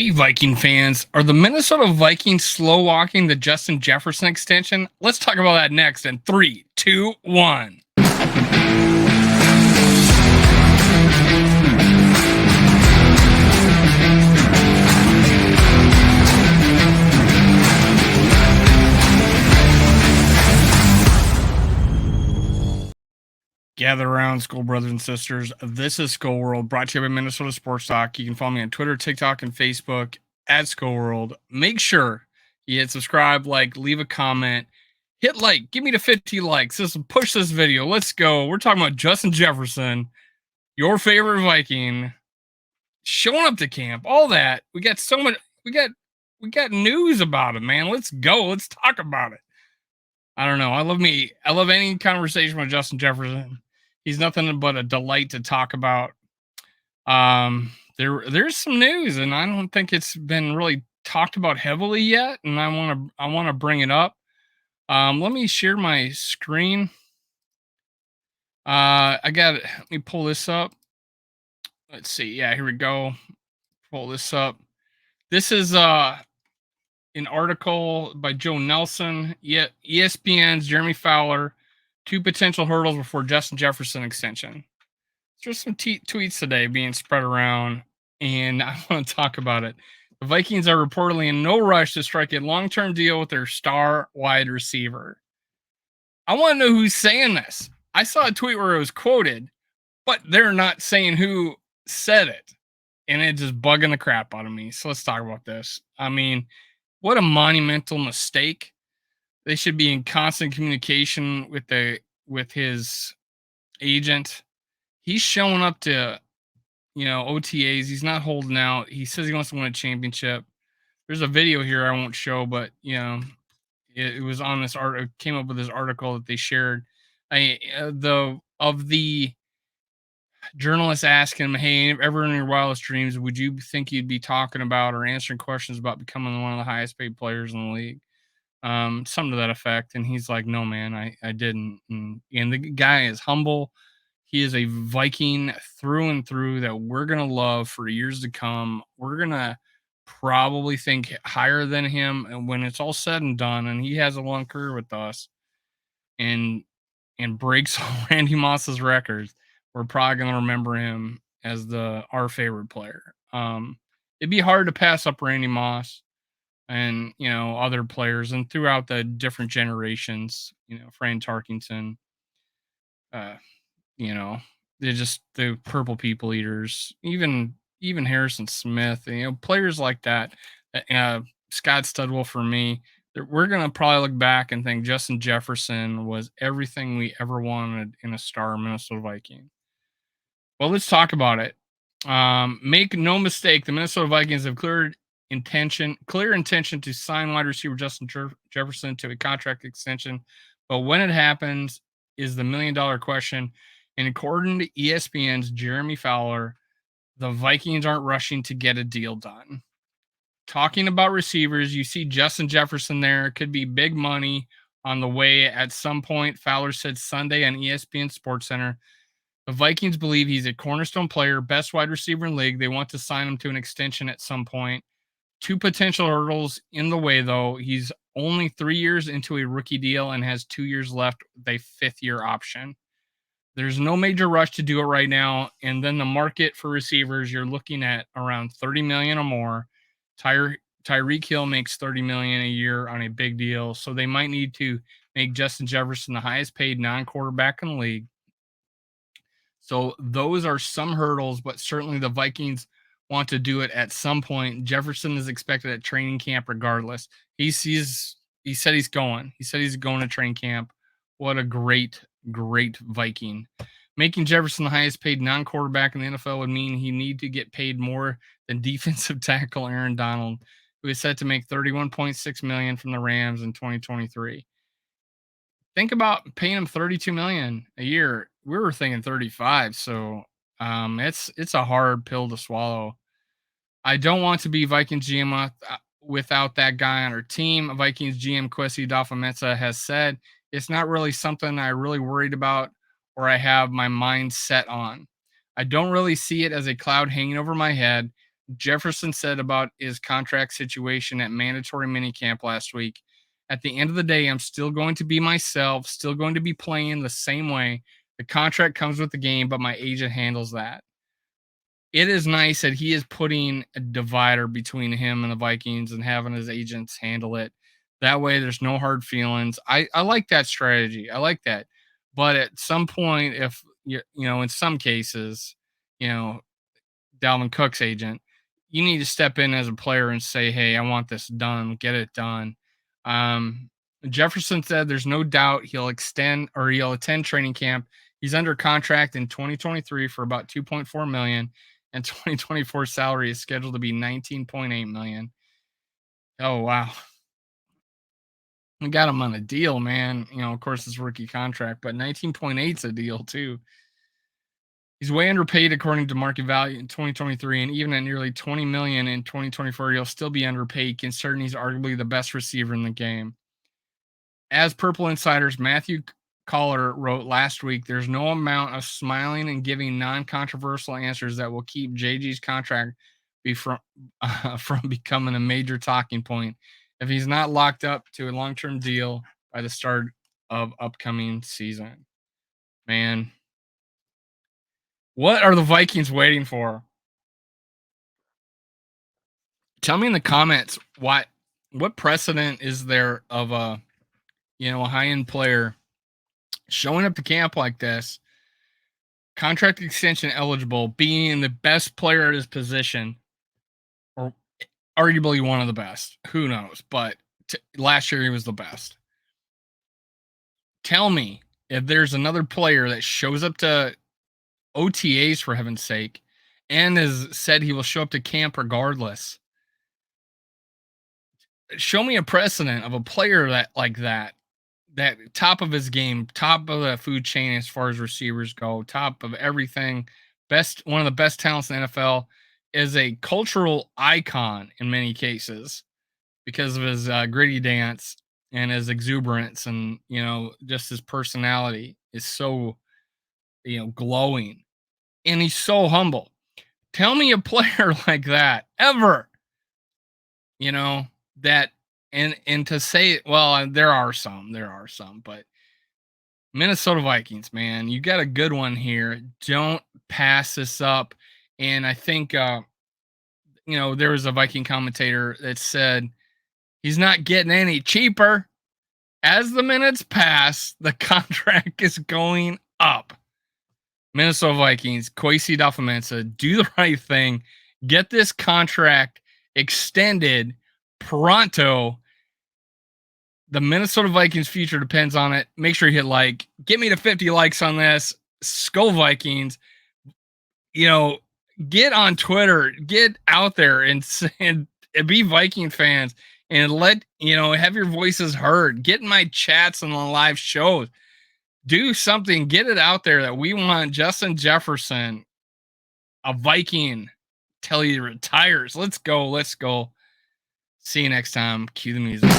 Hey, Viking fans, are the Minnesota Vikings slow walking the Justin Jefferson extension? Let's talk about that next in 3, 2, 1. Gather around, school brothers and sisters. This is School World, brought to you by Minnesota Sports Talk. You can follow me on Twitter, TikTok, and Facebook at School World. Make sure you hit subscribe, leave a comment, hit like, give me the 50 likes. Push this video. Let's go. We're talking about Justin Jefferson, your favorite Viking, showing up to camp. All that. We got so much. We got news about it, man. Let's go. Let's talk about it. I don't know. I love any conversation with Justin Jefferson. He's nothing but a delight to talk about. There's some news, and I don't think it's been really talked about heavily yet, and I want to bring it up. Let me share my screen. Let me pull this up. Let's see. Yeah, here we go. Pull this up. This is an article by Joe Nelson, ESPN's Jeremy Fowler, 2 potential hurdles before Justin Jefferson extension. There's some tweets today being spread around, and I want to talk about it. The Vikings are reportedly in no rush to strike a long-term deal with their star wide receiver. I want to know who's saying this. I saw a tweet where it was quoted, but they're not saying who said it, and it's just bugging the crap out of me. So let's talk about this. I mean, what a monumental mistake. They should be in constant communication with his agent. He's showing up to, OTAs. He's not holding out. He says he wants to win a championship. There's a video here I won't show, but it was on this art. Came up with this article that they shared. The journalists asking him, "Hey, ever in your wildest dreams, would you think you'd be talking about or answering questions about becoming one of the highest paid players in the league?" Something to that effect. And he's like, "No, man, I didn't." And the guy is humble. He is a Viking through and through that we're gonna love for years to come. We're gonna probably think higher than him, and when it's all said and done, and he has a long career with us, and breaks Randy Moss's records, we're probably gonna remember him as our favorite player. It'd be hard to pass up Randy Moss and other players, and throughout the different generations, Fran Tarkington, uh, you know, they're just the purple people eaters, even Harrison Smith, players like that. Scott Studwell for me. We're gonna probably look back and think Justin Jefferson was everything we ever wanted in a star Minnesota Viking. Well, let's talk about it. Make no mistake, the Minnesota Vikings have clear intention to sign wide receiver Justin Jefferson to a contract extension, but when it happens is the $1 million question. And according to ESPN's Jeremy Fowler, the Vikings aren't rushing to get a deal done. Talking about receivers, you see Justin Jefferson there. Could be big money on the way at some point. Fowler said Sunday on ESPN SportsCenter. The Vikings believe he's a cornerstone player, best wide receiver in the league. They want to sign him to an extension at some point. 2 potential hurdles in the way, though. He's only 3 years into a rookie deal and has 2 years left with a 5th-year option. There's no major rush to do it right now. And then the market for receivers, you're looking at around $30 million or more. Tyreek Hill makes $30 million a year on a big deal, so they might need to make Justin Jefferson the highest paid non-quarterback in the league. So those are some hurdles, but certainly the Vikings want to do it at some point. Jefferson is expected at training camp regardless. He said he's going. He said he's going to training camp. What a great Viking. Making Jefferson the highest paid non-quarterback in the NFL would mean he need to get paid more than defensive tackle Aaron Donald, who is set to make $31.6 million from the Rams in 2023. Think about paying him $32 million a year. We were thinking 35, so it's a hard pill to swallow. I don't want to be Vikings GM without that guy on our team. Vikings GM Kwesi Adofo-Mensah has said it's not really something I really worried about or I have my mind set on. I don't really see it as a cloud hanging over my head. Jefferson said about his contract situation at mandatory minicamp last week. At the end of the day, I'm still going to be myself, still going to be playing the same way. The contract comes with the game, but my agent handles that. It is nice that he is putting a divider between him and the Vikings and having his agents handle it. That way, there's no hard feelings. I like that strategy. I like that. But at some point, if in some cases, you know, Dalvin Cook's agent, you need to step in as a player and say, "Hey, I want this done. Get it done." Um, Jefferson said there's no doubt he'll attend training camp. He's under contract in 2023 for about 2.4 million, and 2024 salary is scheduled to be 19.8 million. Oh wow, we got him on a deal, man. Of course, it's rookie contract, but 19.8 is a deal too. He's way underpaid according to market value in 2023, and even at nearly 20 million in 2024, he'll still be underpaid considering he's arguably the best receiver in the game. As Purple Insider's Matthew Collar wrote last week, there's no amount of smiling and giving non-controversial answers that will keep JG's contract from becoming a major talking point if he's not locked up to a long-term deal by the start of upcoming season. Man, what are the Vikings waiting for? Tell me in the comments what precedent is there of a high-end player showing up to camp like this, contract extension eligible, being the best player at his position, or arguably one of the best. Who knows? But last year he was the best. Tell me if there's another player that shows up to OTAs, for heaven's sake, and has said he will show up to camp regardless. Show me a precedent of a player that top of his game, top of the food chain as far as receivers go, top of everything, one of the best talents in the NFL, is a cultural icon in many cases because of his gritty dance and his exuberance, and just his personality is so glowing, and he's so humble. Tell me a player like that ever, that and to say, well, there are some, but Minnesota Vikings, man, you got a good one here. Don't pass this up. And I think there was a Viking commentator that said he's not getting any cheaper. As the minutes pass, the contract is going up. Minnesota Vikings, Kwesi Adofo-Mensah, do the right thing. Get this contract extended pronto. The Minnesota Vikings future depends on it. Make sure you hit like. Get me to 50 likes on this. Skull Vikings. Get on Twitter. Get out there and be Viking fans and have your voices heard. Get in my chats and the live shows. Do something. Get it out there that we want Justin Jefferson, a Viking, till he retires. Let's go. See you next time. Cue the music.